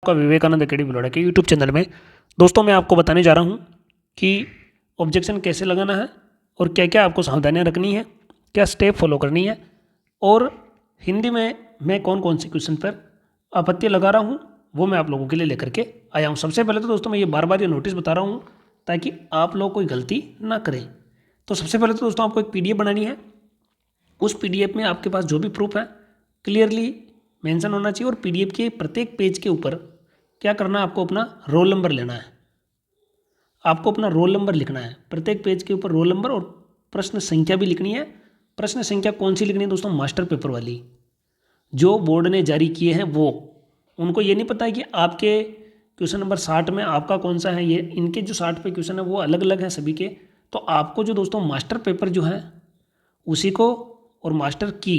आपका विवेकानंद अकेडमी बलौड़ा के YouTube channel में दोस्तों मैं आपको बताने जा रहा हूं कि ऑब्जेक्शन कैसे लगाना है और क्या क्या आपको सावधानियां रखनी है, क्या स्टेप फॉलो करनी है और हिंदी में मैं कौन कौन से क्वेश्चन पर आपत्ति लगा रहा हूं वो मैं आप लोगों के लिए लेकर के आया हूं। सबसे पहले तो दोस्तों मैं ये बार बार ये नोटिस बता रहा हूँ ताकि आप लोग कोई गलती ना करें। तो सबसे पहले तो दोस्तों आपको एक PDF बनानी है। उस PDF में आपके पास जो भी प्रूफ है क्लियरली मेंशन होना चाहिए और PDF के प्रत्येक पेज के ऊपर क्या करना है, आपको अपना रोल नंबर लेना है, आपको अपना रोल नंबर लिखना है। प्रत्येक पेज के ऊपर रोल नंबर और प्रश्न संख्या भी लिखनी है। प्रश्न संख्या कौन सी लिखनी है दोस्तों? मास्टर पेपर वाली जो बोर्ड ने जारी किए हैं वो। उनको ये नहीं पता है कि आपके क्वेश्चन नंबर 60 में आपका कौन सा है, ये इनके जो 60 पे क्वेश्चन है वो अलग अलग हैं सभी के। तो आपको जो दोस्तों मास्टर पेपर जो है उसी को और मास्टर की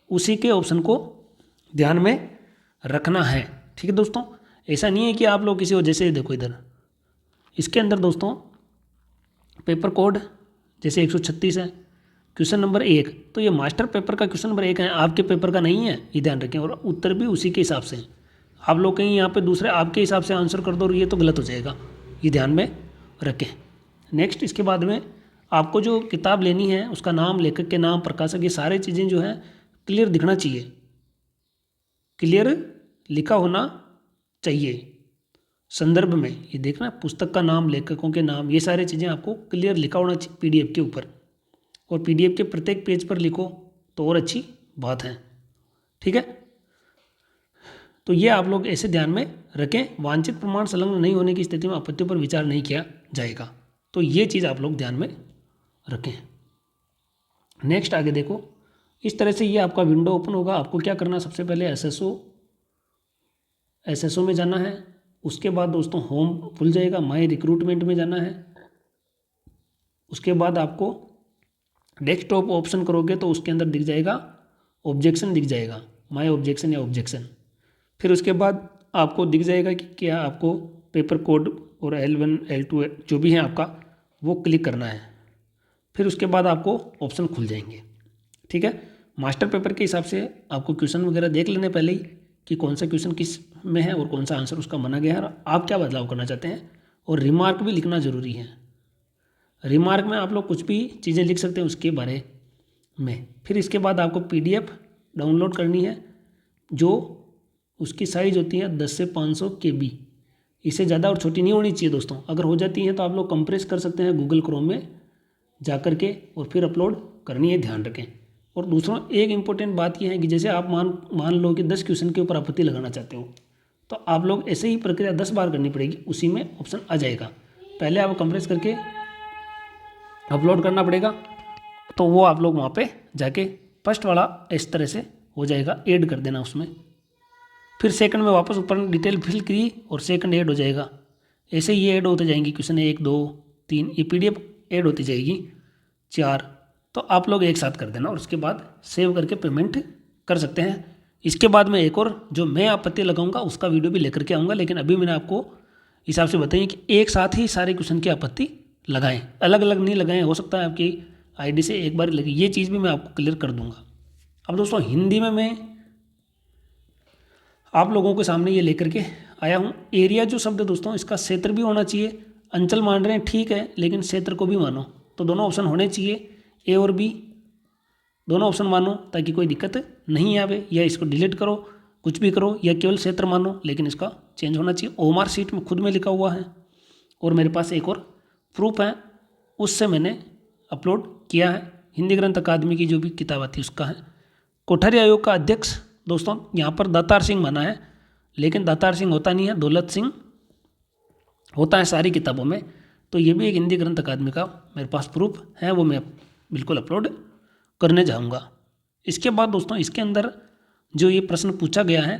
उसी के ऑप्शन को ध्यान में रखना है। ठीक है दोस्तों, ऐसा नहीं है कि आप लोग किसी वजह से देखो इधर इसके अंदर दोस्तों पेपर कोड जैसे 136 है, क्वेश्चन नंबर 1, तो ये मास्टर पेपर का क्वेश्चन नंबर 1 है, आपके पेपर का नहीं है, ये ध्यान रखें। और उत्तर भी उसी के हिसाब से है। आप लोग कहीं यहाँ पे दूसरे आपके हिसाब से आंसर कर दो और ये तो गलत हो जाएगा, ये ध्यान में रखें। नेक्स्ट इसके बाद में आपको जो किताब लेनी है उसका नाम, लेखक के नाम, प्रकाशक, ये सारी चीज़ें जो है क्लियर दिखना चाहिए, क्लियर लिखा होना चाहिए। संदर्भ में ये देखना, पुस्तक का नाम, लेखकों के नाम, ये सारी चीज़ें आपको क्लियर लिखा होना चाहिए PDF के ऊपर। और PDF के प्रत्येक पेज पर लिखो तो और अच्छी बात है। ठीक है, तो ये आप लोग ऐसे ध्यान में रखें। वांछित प्रमाण संलग्न नहीं होने की स्थिति में आपत्तियों पर विचार नहीं किया जाएगा। तो ये चीज़ आप लोग ध्यान में रखें। नेक्स्ट आगे देखो, इस तरह से ये आपका विंडो ओपन होगा। आपको क्या करना है, सबसे पहले SSO में जाना है। उसके बाद दोस्तों होम खुल जाएगा, माई रिक्रूटमेंट में जाना है। उसके बाद आपको डेस्कटॉप ऑप्शन करोगे तो उसके अंदर दिख जाएगा ऑब्जेक्शन, दिख जाएगा माई ऑब्जेक्शन या ऑब्जेक्शन। फिर उसके बाद आपको दिख जाएगा कि क्या आपको पेपर कोड और L1 L2 जो भी है आपका वो क्लिक करना है। फिर उसके बाद आपको ऑप्शन खुल जाएंगे। ठीक है, मास्टर पेपर के हिसाब से आपको क्वेश्चन वगैरह देख लेने पहले ही कि कौन सा क्वेश्चन किस में है और कौन सा आंसर उसका माना गया है और आप क्या बदलाव करना चाहते हैं। और रिमार्क भी लिखना ज़रूरी है। रिमार्क में आप लोग कुछ भी चीज़ें लिख सकते हैं उसके बारे में। फिर इसके बाद आपको PDF डाउनलोड करनी है, जो उसकी साइज़ होती है 10 से 500 KB। इससे ज़्यादा और छोटी नहीं होनी चाहिए दोस्तों। अगर हो जाती है तो आप लोग कंप्रेस कर सकते हैं गूगल क्रोम में जा कर के और फिर अपलोड करनी है, ध्यान रखें। और दूसरों एक इम्पोर्टेंट बात यह है कि जैसे आप मान लो कि 10 क्वेश्चन के ऊपर आपत्ति लगाना चाहते हो तो आप लोग ऐसे ही प्रक्रिया 10 बार करनी पड़ेगी, उसी में ऑप्शन आ जाएगा। पहले आप कंप्रेस करके अपलोड करना पड़ेगा, तो वो आप लोग वहाँ पे जाके फर्स्ट वाला इस तरह से हो जाएगा, ऐड कर देना उसमें। फिर सेकंड में वापस ऊपर डिटेल फिल की और सेकंड ऐड हो जाएगा। ऐसे ही ये ऐड होते जाएंगी, क्वेश्चन 1 2 3, ये PDF ऐड होती जाएगी 4। तो आप लोग एक साथ कर देना और उसके बाद सेव करके पेमेंट कर सकते हैं। इसके बाद में एक और जो मैं आपत्ति लगाऊंगा उसका वीडियो भी लेकर के आऊँगा, लेकिन अभी मैंने आपको हिसाब से बताइए कि एक साथ ही सारे क्वेश्चन की आपत्ति लगाएं, अलग अलग नहीं लगाएं। हो सकता है आपकी ID से एक बार लगे, ये चीज़ भी मैं आपको क्लियर कर दूंगा। अब दोस्तों हिंदी में मैं आप लोगों के सामने ये लेकर के आया हूँ। एरिया जो शब्द है दोस्तों, इसका क्षेत्र भी होना चाहिए। अंचल मान रहे हैं ठीक है, लेकिन क्षेत्र को भी मानो, तो दोनों ऑप्शन होने चाहिए, A और B दोनों ऑप्शन मानो ताकि कोई दिक्कत नहीं आवे। या इसको डिलीट करो, कुछ भी करो, या केवल क्षेत्र मानो, लेकिन इसका चेंज होना चाहिए। OMR शीट में खुद में लिखा हुआ है और मेरे पास एक और प्रूफ है, उससे मैंने अपलोड किया है। हिंदी ग्रंथ अकादमी की जो भी किताब आती है उसका है। कोठारी आयोग का अध्यक्ष दोस्तों यहाँ पर दातार सिंह माना है, लेकिन दातार सिंह होता नहीं है, दौलत सिंह होता है सारी किताबों में। तो ये भी एक हिंदी ग्रंथ अकादमी का मेरे पास प्रूफ है, वो मैं बिल्कुल अपलोड करने जाऊँगा। इसके बाद दोस्तों इसके अंदर जो ये प्रश्न पूछा गया है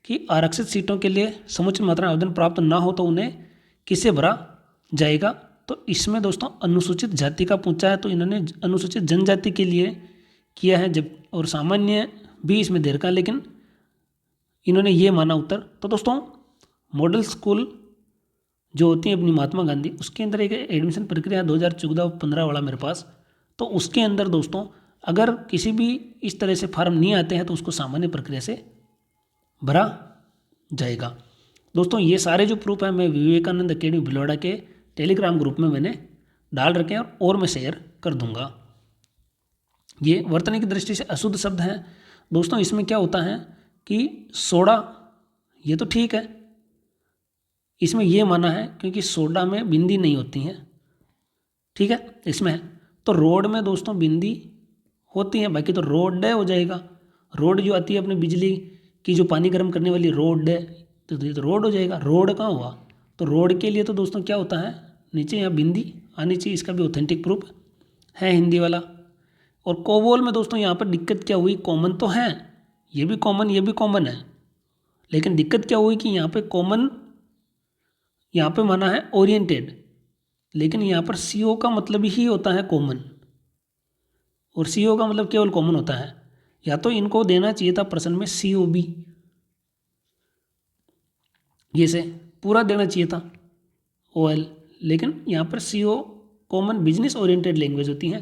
कि आरक्षित सीटों के लिए समुचित मात्रा में आवेदन प्राप्त ना हो तो उन्हें किसे भरा जाएगा। तो इसमें दोस्तों अनुसूचित जाति का पूछा है, तो इन्होंने अनुसूचित जनजाति के लिए किया है, जब और सामान्य भी इसमें दे रखा है, लेकिन इन्होंने ये माना उत्तर। तो दोस्तों मॉडल स्कूल जो होती है अपनी महात्मा गांधी, उसके अंदर एक एडमिशन प्रक्रिया 2014-15 वाला मेरे पास। तो उसके अंदर दोस्तों अगर किसी भी इस तरह से फार्म नहीं आते हैं तो उसको सामान्य प्रक्रिया से भरा जाएगा। दोस्तों ये सारे जो प्रूफ हैं मैं विवेकानंद अकेडमी भिलवाड़ा के टेलीग्राम ग्रुप में मैंने डाल रखे हैं और मैं शेयर कर दूंगा। ये वर्तनी की दृष्टि से अशुद्ध शब्द हैं दोस्तों। इसमें क्या होता है कि सोडा, ये तो ठीक है, इसमें ये माना है क्योंकि सोडा में बिंदी नहीं होती है, ठीक है, इसमें है। तो रोड में दोस्तों बिंदी होती है, बाकी तो रोड डे हो जाएगा। रोड जो आती है अपने बिजली की जो पानी गर्म करने वाली रोड डे, तो ये तो रोड हो जाएगा। रोड कहाँ हुआ, तो रोड के लिए तो दोस्तों क्या होता है, नीचे यहाँ बिंदी आनी चाहिए। इसका भी ऑथेंटिक प्रूफ है हिंदी वाला। और कोबोल में दोस्तों यहाँ पर दिक्कत क्या हुई, कॉमन तो है, ये भी कॉमन ये भी कॉमन है, लेकिन दिक्कत क्या हुई कि यहाँ पे कॉमन यहाँ पे माना है ओरिएंटेड, लेकिन यहाँ पर CO का मतलब ही होता है कॉमन, और CO का मतलब केवल कॉमन होता है। या तो इनको देना चाहिए था प्रश्न में COB, ये से पूरा देना चाहिए था OL, लेकिन यहाँ पर CO common business oriented language होती है,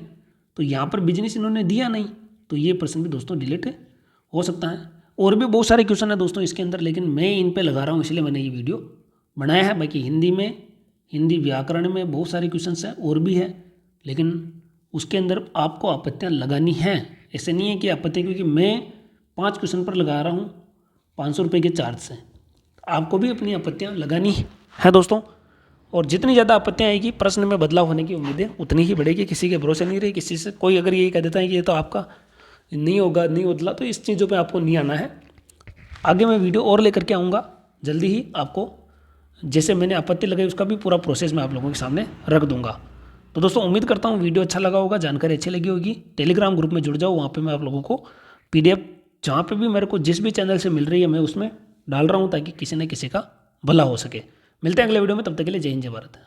तो यहाँ पर बिजनेस इन्होंने दिया नहीं, तो ये प्रश्न भी दोस्तों डिलीट हो सकता है। और भी बहुत सारे क्वेश्चन है दोस्तों इसके अंदर, लेकिन मैं इन पे लगा रहा हूँ इसलिए मैंने ये वीडियो बनाया है। बाकी हिंदी में, हिंदी व्याकरण में बहुत सारे क्वेश्चन हैं और भी है, लेकिन उसके अंदर आपको आपत्तियाँ लगानी हैं। ऐसे नहीं है कि आपत्ति, क्योंकि मैं 5 क्वेश्चन पर लगा रहा हूँ 500 रुपये के चार्ज से, आपको भी अपनी आपत्तियाँ लगानी है दोस्तों। और जितनी ज़्यादा आपत्तियाँ आएगी प्रश्न में बदलाव होने की उम्मीदें उतनी ही बढ़ेगी। किसी के भरोसे नहीं रही, किसी से कोई अगर यही कह देता है कि ये तो आपका नहीं होगा, नहीं बदला, तो इस चीज़ों पे आपको नहीं आना है। आगे मैं वीडियो और लेकर के आऊँगा जल्दी ही, आपको जैसे मैंने आपत्ति लगाई उसका भी पूरा प्रोसेस मैं आप लोगों के सामने रख दूँगा। तो दोस्तों उम्मीद करता हूँ वीडियो अच्छा लगा होगा, जानकारी अच्छी लगी होगी। टेलीग्राम ग्रुप में जुड़ जाओ, वहाँ पर मैं आप लोगों को PDF जहाँ पर भी मेरे को जिस भी चैनल से मिल रही है मैं उसमें डाल रहा हूँ, ताकि किसी न किसी का भला हो सके। मिलते हैं अगले वीडियो में, तब तक के लिए जय हिंद जय भारत।